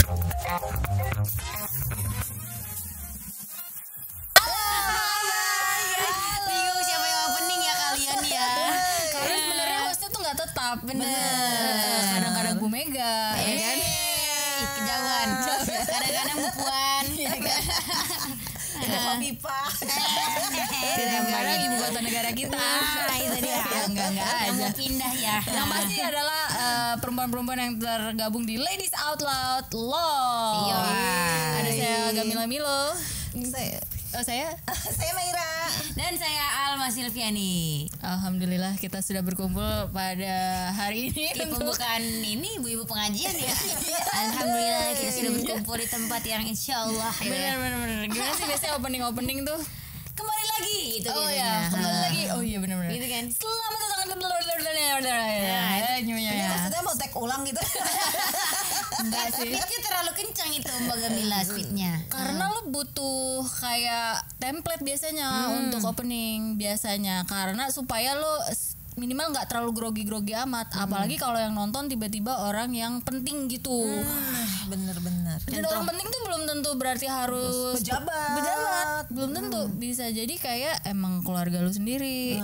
Bingung siapa yang opening ya kalian ya. Karena sebenarnya hostnya tuh nggak tetap. Bener. Kadang-kadang Bu Mega, ya kan? Kejauhan. Kadang-kadang Bu Puan. Pak Pipa. Kadang-kadang ibu kota negara kita. Nah, itu dia. Enggak Yang mau aja. pindah ya. Yang pasti adalah perempuan-perempuan yang tergabung di Ladies Out Loud Law. Iya. Ada saya Gamila Milo. Saya Saya Maira. Dan saya Alma Silviani. Alhamdulillah kita sudah berkumpul pada hari ini Di untuk pembukaan ini ibu-ibu pengajian ya. Alhamdulillah kita sudah berkumpul di tempat yang insya Allah ya. bener. Gimana sih biasanya opening tuh? Kembali lagi gitu Oh biasanya. ya, kembali lagi. Oh iya benar-benar. Gitu kan. Selamat datang ke Ini maksudnya mau tag ulang gitu. Enggak sih. Speednya terlalu kencang itu Mbak Gamila speednya. Karena lo butuh kayak template biasanya untuk opening biasanya karena supaya lo minimal nggak terlalu grogi-grogi amat, apalagi kalau yang nonton tiba-tiba orang yang penting gitu. Bener-bener. Dan orang penting tuh belum tentu berarti harus Pejabat. belum tentu bisa jadi kayak emang keluarga lu sendiri.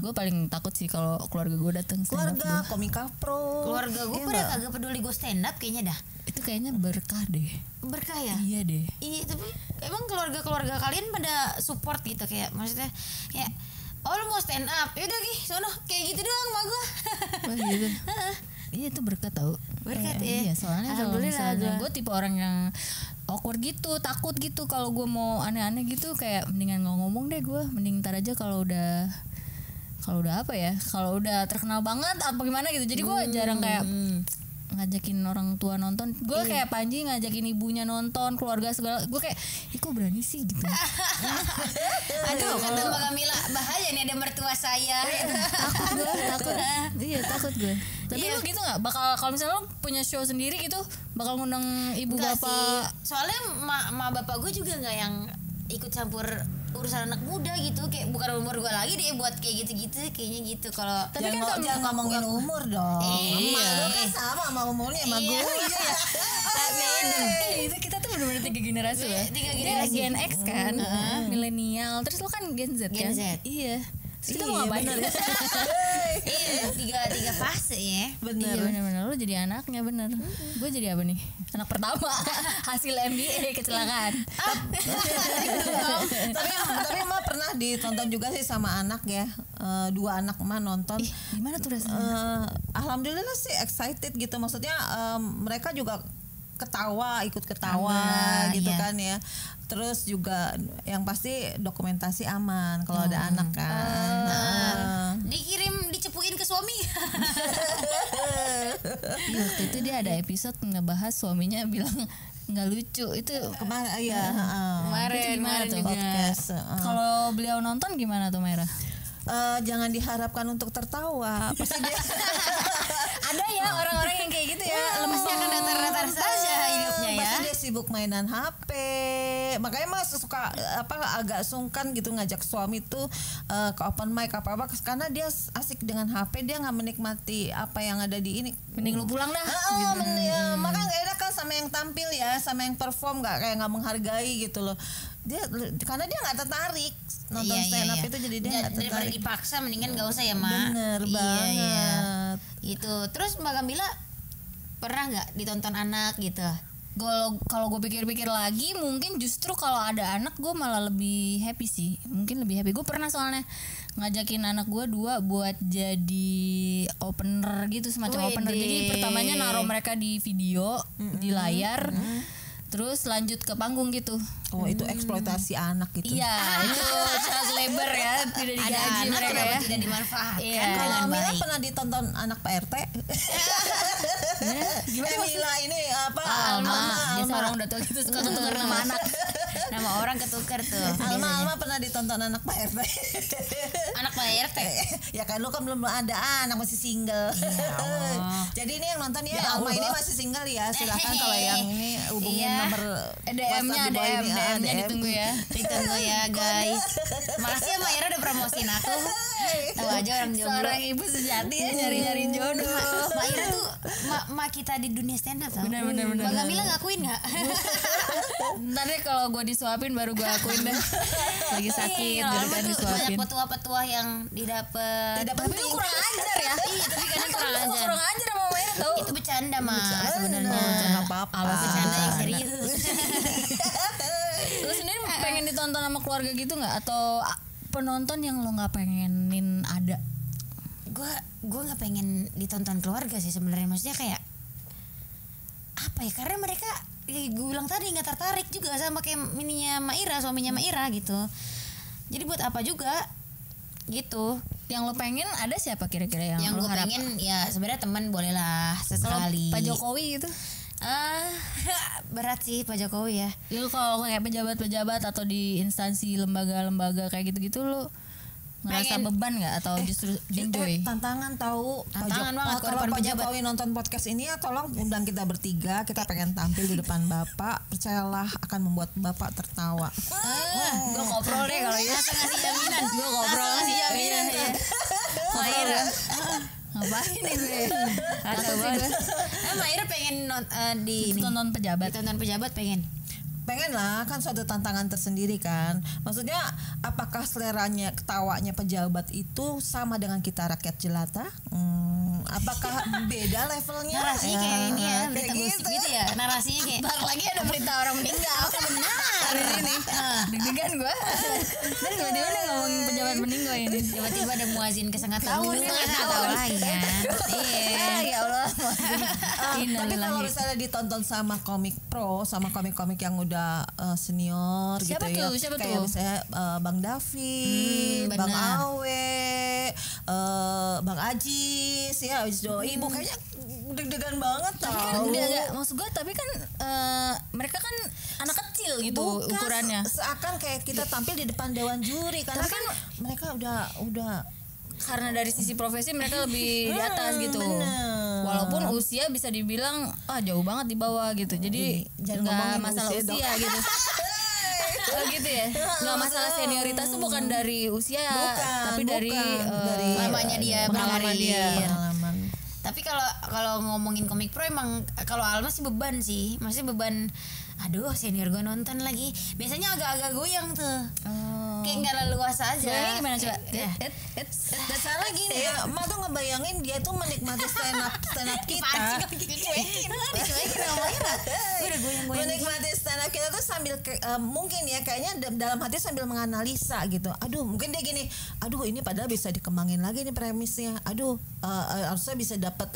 Gue paling takut sih kalau keluarga gue datang stand up Keluarga, komika pro. Keluarga gue Iya pada nggak? kagak peduli gue stand up kayaknya dah. itu kayaknya berkah deh. Berkah ya. Iya deh. Iya tapi emang keluarga kalian pada support gitu kayak maksudnya kayak oh lu mau stand up ya udah Gi sono kayak gitu doang sama gue. Oh gitu. Iya itu berkat tau. Berkat ya. Iya soalnya kalau Alhamdulillah misalnya gua. gue tipe orang yang awkward gitu, takut gitu kalau gue mau aneh-aneh gitu kayak mendingan nggak ngomong deh gue, mending ntar aja kalau udah apa ya, kalau udah terkenal banget apa gimana gitu. Jadi gue jarang kayak ngajakin orang tua nonton. Gue kayak Panji ngajakin ibunya nonton, keluarga segala. Gue kayak, ih kok berani sih gitu. Aduh kata Mbak Gamila bahaya nih ada mertua saya. takut. Iya takut gue. Tapi lu gitu nggak? Bakal kalau misalnya lu punya show sendiri gitu, bakal ngundang ibu Enggak bapak? sih. Soalnya ma bapak gue juga nggak yang ikut campur urusan anak muda gitu, kayak bukan umur gue lagi deh buat kayak gitu-gitu kayaknya gitu. Kalau Tapi kan kalau jangan ngomongin umur dong. Iya. Emak lu kan sama sama umurnya sama Iya. gue. Itu kita tuh bener-bener 3 generasi ya. 3 Dia generasi. Gen X kan, milenial. Terus lu kan Gen Z Gen kan? Z. Iya. Terus kita mau ngapain? iya tiga fase ya. Bener. Iya bener-bener lu jadi anaknya bener. Gue jadi apa nih? Anak pertama hasil MBA kecelakaan. tapi emak pernah ditonton juga sih sama anak ya. 2 anak emak nonton. Gimana tuh rasanya? Alhamdulillah sih excited gitu. Maksudnya mereka juga ketawa, ikut ketawa Tambah, gitu iya. kan ya. Terus juga yang pasti dokumentasi aman kalau ada anak kan. Dicepuin ke suami. Iya, waktu itu dia ada episode ngebahas suaminya bilang nggak lucu itu Kemarin iya, Kemarin gimana tuh? juga. podcast. kalau beliau nonton gimana tuh Mera? Jangan diharapkan untuk tertawa. Pasti dia Ada ya orang-orang yang kayak gitu ya, Lemesnya kan datar-datar saja hidupnya ya. Pasti dia sibuk mainan HP. Makanya mas suka agak sungkan gitu ngajak suami tuh ke open mic apa karena dia asik dengan HP, dia nggak menikmati apa yang ada di ini. Mending lu pulang dah. Ya, makanya nggak enak kan sama yang tampil ya, sama yang perform nggak menghargai gitu loh. Karena dia nggak tertarik nonton stand up itu, jadi dia nggak daripada tertarik. dipaksa mendingan gak usah ya Mak. Bener Iya, banget. iya. Gitu. Terus Mbak Gamila pernah nggak ditonton anak gitu? Kalau gue pikir-pikir lagi, mungkin justru kalau ada anak gue malah lebih happy sih. Mungkin lebih happy. Gue pernah soalnya ngajakin anak gue 2 buat jadi opener gitu, semacam Wih, opener. Jadi deh. pertamanya naruh mereka di video di layar, terus lanjut ke panggung gitu. Oh itu eksploitasi anak gitu. Iya, itu child labor ya, tidak Ada digaji anak mereka kenapa ya. tidak dimanfaatkan Iya. Kalau dengan Mila baik? pernah ditonton anak Pak RT? Mila ini apa? Biasa orang udah tua gitu suka ketukar nama anak. Nama orang ketukar tuh. Alma pernah ditonton anak Pak RT. Anak Pak RT. Ya kan lu kan belum ada anak, masih single. Jadi ini yang nonton ya, Alma ini masih single ya. Silakan kalau yang ini hubungin Iya. nomor DM-nya, WhatsApp di bawah ini. DM-nya ditunggu ya. Ditunggu ya guys. Makasih ya Mbak Ira udah promosiin aku. Tahu aja orang jomblo. Seorang ibu sejati ya nyari-nyari jodoh. Mbak Ira tuh mak kita di dunia stand up tau. Benar. Mbak Gamila ngakuin nggak? Ntar deh kalau gue disuapin baru gue akuin deh. Lagi sakit gitu kan Banyak disuapin. petua-petua yang didapet. Tidak Tapi penting. lu kurang ajar ya. Iya, tapi kadang kurang Lu ajar. kurang ajar sama Maya tau. Itu bercanda mah sebenarnya. Jangan apa-apa. Bercanda yang serius. Lu sendiri pengen ditonton sama keluarga gitu nggak? Atau penonton yang lo nggak pengenin ada? Gue nggak pengen ditonton keluarga sih sebenarnya, maksudnya kayak apa ya, karena mereka gue bilang tadi nggak tertarik juga sama kayak mininya Maira, suaminya Maira gitu. Jadi buat apa juga gitu. Yang lo pengen ada siapa kira-kira yang Yang lo gue harap? pengen ya sebenarnya teman bolehlah Kalau sesekali. Pak Jokowi gitu. Berat sih Pak Jokowi ya. Lu kalau kayak pejabat-pejabat atau di instansi lembaga-lembaga kayak gitu-gitu lu ngerasa Pengen. beban nggak atau justru enjoy? Tantangan tahu. Tantangan banget kalau Kalau depan Pak pejabat. Jokowi nonton podcast ini ya tolong undang kita bertiga. Kita pengen tampil di depan Bapak. Percayalah akan membuat Bapak tertawa. Gue koprol deh kalau ya. Langsung ngasih jaminan. Gue koprol Langsung ngasih jaminan Iya. tuh. Maira. Ngapain nih gue? Kacau banget. Maira pengen di ini. Tonton pejabat. Ditonton pejabat pengen. Pengen lah, kan suatu tantangan tersendiri kan. Maksudnya apakah seleranya ketawanya pejabat itu sama dengan kita rakyat jelata? Apakah beda levelnya? Narasinya kayak ini ya, kayak berita gosip gitu ya. Narasinya kayak Ntar lagi ada berita orang meninggal. benar. Ini deg-degan gue. Dan tiba-tiba dia ngomongin pejabat meninggal ini. Tiba-tiba ada muazin ke setengah tahun, nggak tahu lagi kan. Iya. Ya Allah. Tapi kalau misalnya ditonton sama komik pro, sama komik-komik yang udah senior Siapa gitu tuh? ya, Siapa kayak tuh? misalnya Bang David, Bang benar. Awe, Bang Ajis, ya Ajis Ibu kayaknya deg-degan banget Tapi kan tau. dia agak, maksud gue tapi kan mereka kan anak kecil gitu Bukan, ukurannya. seakan kayak kita tampil di depan dewan juri karena Tapi kan mereka udah Karena dari sisi profesi mereka lebih di atas gitu. bener. Walaupun usia bisa dibilang jauh banget di bawah gitu. Jadi Jangan nggak ngomongin masalah usia usia, dong. gitu. Oh gitu ya. Nggak masalah senioritas tuh bukan dari usia, tapi dari Lamanya dia pengalaman berkarir. dia. pengalaman. Tapi kalau ngomongin komik pro emang kalau Alma sih beban sih, maksudnya beban. Aduh senior gue nonton lagi. Biasanya agak-agak goyang tuh. Kayak nggak leluasa aja. Goyangnya gimana coba? Ya. Dasarnya gini ya, Emak tuh ngebayangin dia tuh menikmati stand up kita. Dicuekin sama Maira. Gue udah goyang-goyang. Menikmati stand up kita tuh sambil mungkin ya kayaknya dalam hati sambil menganalisa gitu. Aduh, mungkin dia gini, aduh ini padahal bisa dikembangin lagi nih premisnya. Aduh, harusnya bisa dapat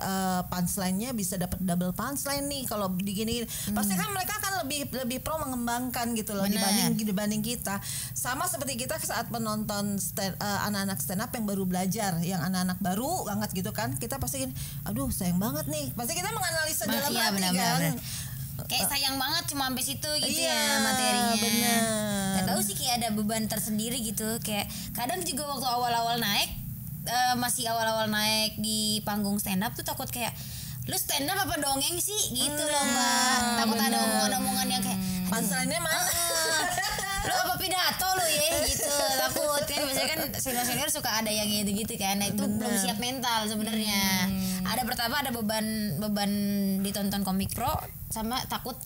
punchline-nya, bisa dapat double punchline nih kalau digini. Pasti kan mereka kan lebih pro mengembangkan gitu loh dibanding kita. Sama seperti kita saat menonton anak-anak stand up yang baru belajar, yang anak-anak baru banget gitu kan. Kita pasti gini, aduh sayang banget nih. Pasti kita menganalisa dalam Iya, hati benar-benar. kan. Kayak sayang banget cuma sampai situ gitu Iya, ya materinya. bener. Gak tahu sih kayak ada beban tersendiri gitu. Kayak kadang juga waktu awal-awal naik masih awal-awal naik di panggung stand up tuh takut kayak lu stand up apa dongeng sih gitu loh Mbak. Takut ada omongan-omongan yang kayak Punchline-nya mana? lu apa pidato lu ya gitu. Takut kan biasanya kan senior-senior suka ada yang gitu-gitu kan. Nah itu belum siap mental sebenarnya. Ada pertama ada beban ditonton komik pro sama takut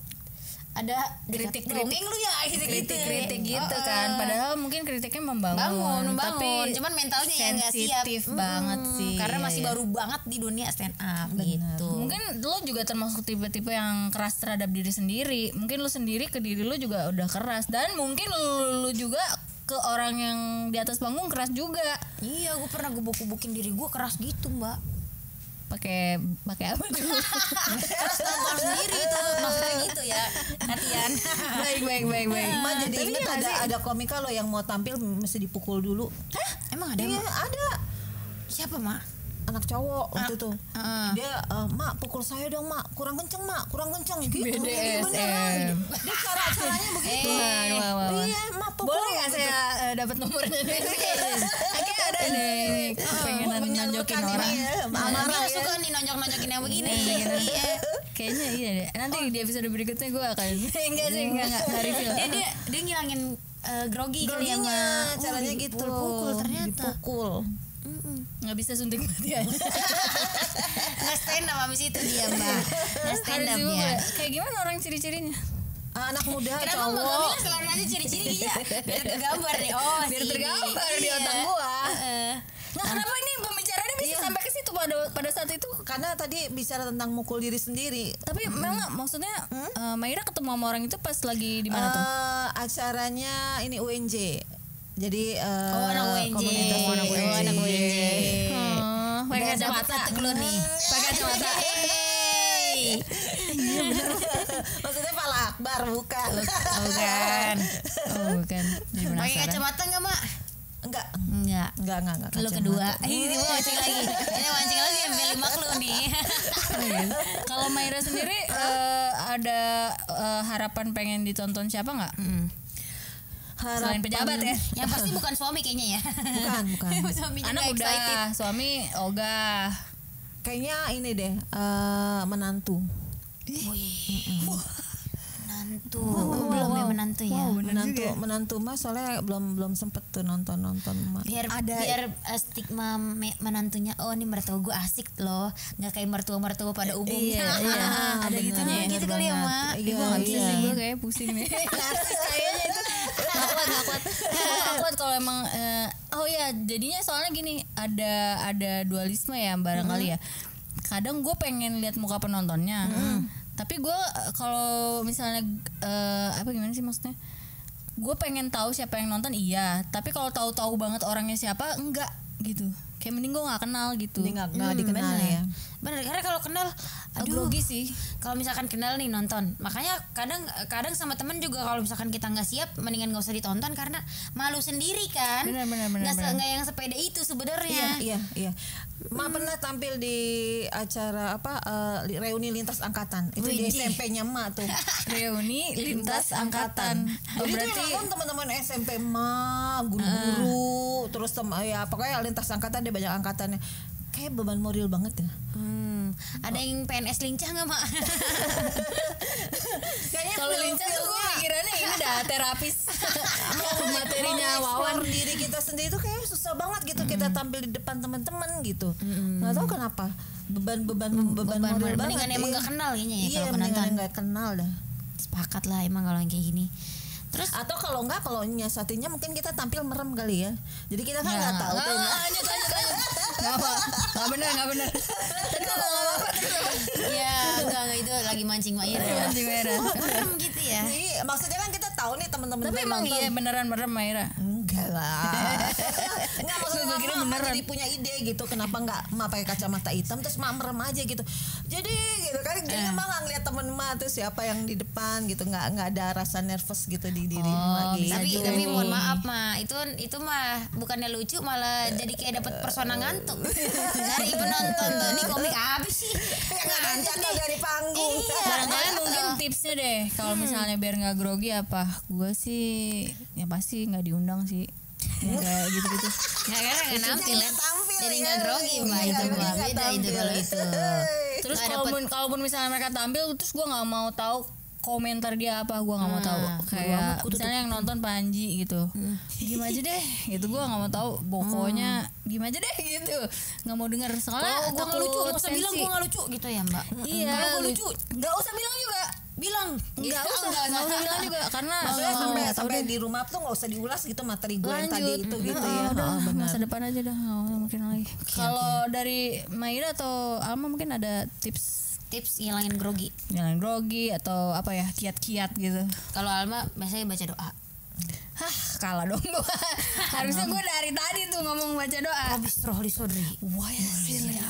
ada Kritik-kritik. dongeng lu ya gitu-gitu. Kritik gitu kan. Padahal mungkin kritiknya membangun. Membangun. Tapi Cuman mentalnya yang nggak siap. sensitif banget sih. Karena Iya, masih iya. baru banget di dunia stand up gitu. Mungkin lo juga termasuk tipe-tipe yang keras terhadap diri sendiri. Mungkin lo sendiri ke diri lo juga udah keras. Dan mungkin lo juga ke orang yang di atas panggung keras juga. Iya, gue pernah gebuk-gebukin diri gue keras gitu mbak. Pakai apa tuh? Keras tampar sendiri itu maksudnya gitu ya. Latihan. baik. Emak jadi Tapi inget iya nggak sih? ada komika loh yang mau tampil mesti dipukul dulu. Emang ada Iya Mak? ada Siapa mak? anak cowok waktu itu. ah. Dia Mak pukul saya dong Mak, kurang kenceng gitu. BDSM. Iya, beneran. Dia caranya begitu. Wah. Iya Mak pukul. Boleh nggak saya dapat nomornya nih? Kayaknya ada nih pengen nonjokin orang. Amarah suka nih nonjok-nonjokin yang begini. Iya. Kayaknya iya deh. Nanti di episode berikutnya gue akan enggak reveal. Dia ngilangin grogi kali ya Groginya Mak. caranya gitu. Pukul ternyata. Dipukul. Nggak bisa suntik mati aja. Nggak stand up abis itu dia mbak. Nggak stand Harus up sibuk ya. ya. Kayak gimana orang ciri-cirinya? Anak muda Kenapa mbak cowok. Kamila selalu nanya ciri-ciri ya? Biar tergambar nih. Oh Biar sini. tergambar di Iya. otak gua. Heeh. Nah, kenapa ini pembicaraannya bisa sampai ke situ pada saat itu? Karena tadi bicara tentang mukul diri sendiri. Tapi memang maksudnya Maira ketemu sama orang itu pas lagi di mana tuh? Acaranya ini UNJ. Jadi Anak UNJ. komunitas Oh, anak UNJ. Pakai Udah kacamata. dapat satu clue nih. Pakai kacamata. Hey. Maksudnya Pala Akbar bukan. Bukan. Oh, bukan. Jadi Pakai penasaran. kacamata nggak mak? Enggak. Enggak. Enggak Lu kacamata. kedua. Ini mau mancing lagi. Ini mancing lagi ambil 5 clue nih. Kalau Maira sendiri ada harapan pengen ditonton siapa nggak? Selain pejabat ya. Yang pasti bukan suami kayaknya ya. Bukan. Suaminya Anak nggak udah, excited. suami ogah. Kayaknya ini deh menantu. Menantu. Belum ya menantu ya. Menantu Mas soalnya belum sempet tuh nonton Mas. Biar stigma menantunya oh ini mertua gue asik loh, nggak kayak mertua pada umumnya. Iya. Ada gitunya ya. Gitu kali ya mak. Iya, Gue nggak bisa iya. sih, gue kayak pusing nih. Kayaknya itu nggak kuat kalau emang oh ya jadinya soalnya gini ada dualisme ya barangkali ya. Kadang gue pengen lihat muka penontonnya, tapi gue kalau misalnya apa gimana sih maksudnya? Gue pengen tahu siapa yang nonton iya, tapi kalau tahu banget orangnya siapa enggak gitu. Kayak mending gue nggak kenal gitu. Ini nggak dikenal bener. ya. Bener, karena kalau kenal Grogi sih. Kalau misalkan kenal nih nonton, makanya kadang sama temen juga kalau misalkan kita nggak siap mendingan nggak usah ditonton karena malu sendiri kan. Bener. Nggak yang sepede itu sebenarnya. Iya. Ma pernah tampil di acara apa reuni lintas angkatan. Itu di Widih. SMP-nya Ma tuh. Reuni lintas angkatan. Oh, Jadi berarti itu nonton teman-teman SMP Ma, guru-guru, terus ya pokoknya lintas angkatan dia banyak angkatannya. Kayak beban moral banget ya. Ada yang PNS lincah nggak mak? Kayaknya kalau lincah tuh gue pikirannya ini dah terapis. Materinya Wawan. mengeksplor diri kita sendiri tuh kayak susah banget gitu kita tampil di depan teman-teman gitu. Nggak tahu kenapa beban moral banget. Mendingan emang Iya. nggak kenal kayaknya ya Iya, kalau mendingan penonton. nggak kenal dah. Sepakat lah emang kalau yang kayak gini. Terus Atau kalau nyiasatinya mungkin kita tampil merem kali ya. Jadi kita kan nggak tahu tuh. Lanjut. Nggak apa. Nggak benar. Tadi lo ngomong apa? ya enggak itu lagi mancing Maira. Mancing Maira. Oh, merem gitu ya. Iya, maksudnya kan kita tahu nih teman-teman Tapi gue emang nonton. iya beneran merem Maira. Enggak lah. Enggak maksudnya Gua kira Mama beneran. jadi punya ide gitu kenapa enggak Ma pakai kacamata hitam terus Ma merem aja gitu. Jadi gitu kan jadi Ma nggak ngeliat temen Ma tuh siapa yang di depan gitu nggak ada rasa nervous gitu di diri Ma gitu. Tapi mohon maaf mah itu mah bukannya lucu malah jadi kayak dapat persona ngantuk dari penonton tuh. Ini komik habis sih. Ngantuk jatuh dari panggung. Iya. Barangkali mungkin tipsnya deh kalau misalnya biar nggak grogi apa? Gue sih ya pasti nggak diundang sih. Yang kayak gitu-gitu. Nggak karena nggak nampil ya. tampil Jadi ya. nggak grogi mah itu Nggak mah grogi, beda nggak itu tampil. kalau itu. Terus Nggak dapet- kalaupun misalnya mereka tampil terus gue nggak mau tahu komentar dia apa, gue nggak mau tahu. Kayak misalnya yang nonton Panji gitu, diem aja deh gitu, gue nggak mau tahu. Pokoknya diem aja deh gitu, nggak mau denger soalnya Kalau gue nggak lucu, takut nggak usah bilang sensi. gue nggak lucu gitu ya mbak. Iya, Kalau gue lucu, nggak usah bilang juga, bilang nggak usah bilang juga karena Maksudnya oh, sampai di rumah tuh nggak usah diulas gitu materi gue yang tadi lanjut itu gitu Oh, ya. udah Oh, benar. masa depan aja dah, nggak mungkin lagi. Kalau dari Maira atau Alma mungkin ada tips ngilangin grogi. jalan grogi atau apa ya, kiat-kiat gitu. Kalau Alma biasanya baca doa. Hah, kalah dong gua. Harusnya gue dari tadi tuh ngomong baca doa. Habis rohli sodri. Wah, ya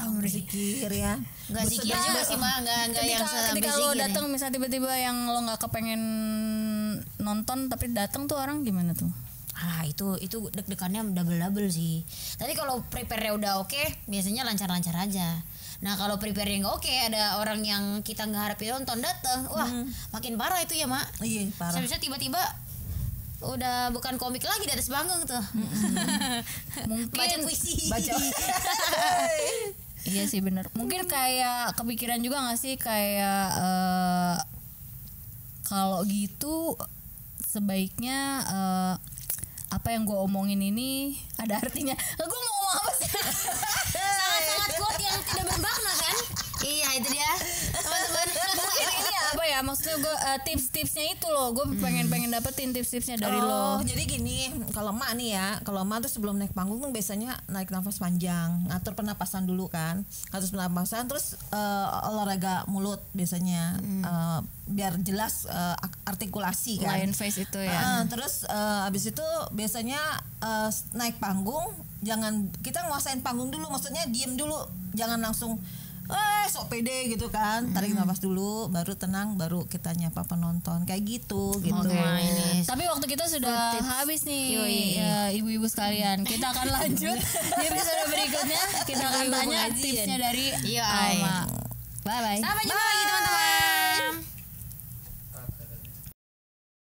amri. Zikir ya. Nggak zikir juga sih mah, nggak yang sampai Ketika lo zikir. datang misalnya tiba-tiba yang lo nggak kepengen nonton tapi datang tuh orang gimana tuh? Ah itu deg-degannya double sih. Tadi kalau prepare-nya udah oke, biasanya lancar-lancar aja. Nah kalau prepare-nya nggak oke, ada orang yang kita nggak harapin nonton datang, wah makin parah itu ya mak. Iya parah. Bisa tiba-tiba udah bukan komik lagi di atas panggung tuh. Mungkin Baca puisi. Baca. Iya sih bener. Mungkin kayak kepikiran juga nggak sih kayak kalau gitu sebaiknya apa yang gue omongin ini ada artinya. Gue mau ngomong apa sih? Sangat-sangat quote yang tidak bermakna kan? Iya itu dia teman-teman. Mungkin ini apa ya? Maksudnya gue tips-tipsnya itu loh. Gue pengen dapetin tips-tipsnya dari lo. Jadi gini, kalau emak nih ya, kalau emak tuh sebelum naik panggung tuh biasanya naik nafas panjang, ngatur pernapasan dulu kan, ngatur pernapasan, terus olahraga mulut biasanya, biar jelas artikulasi kan. Lion face itu ya. Terus abis itu biasanya naik panggung, jangan kita nguasain panggung dulu, maksudnya diem dulu, jangan langsung sok pede gitu kan, tarik nafas dulu, baru tenang, baru kita nyapa penonton kayak gitu. Ini. Tapi waktu kita sudah habis nih, ibu-ibu sekalian. Kita akan lanjut di episode berikutnya. Kita akan tanya tipsnya dari Alma. Bye bye. Sampai jumpa lagi teman-teman.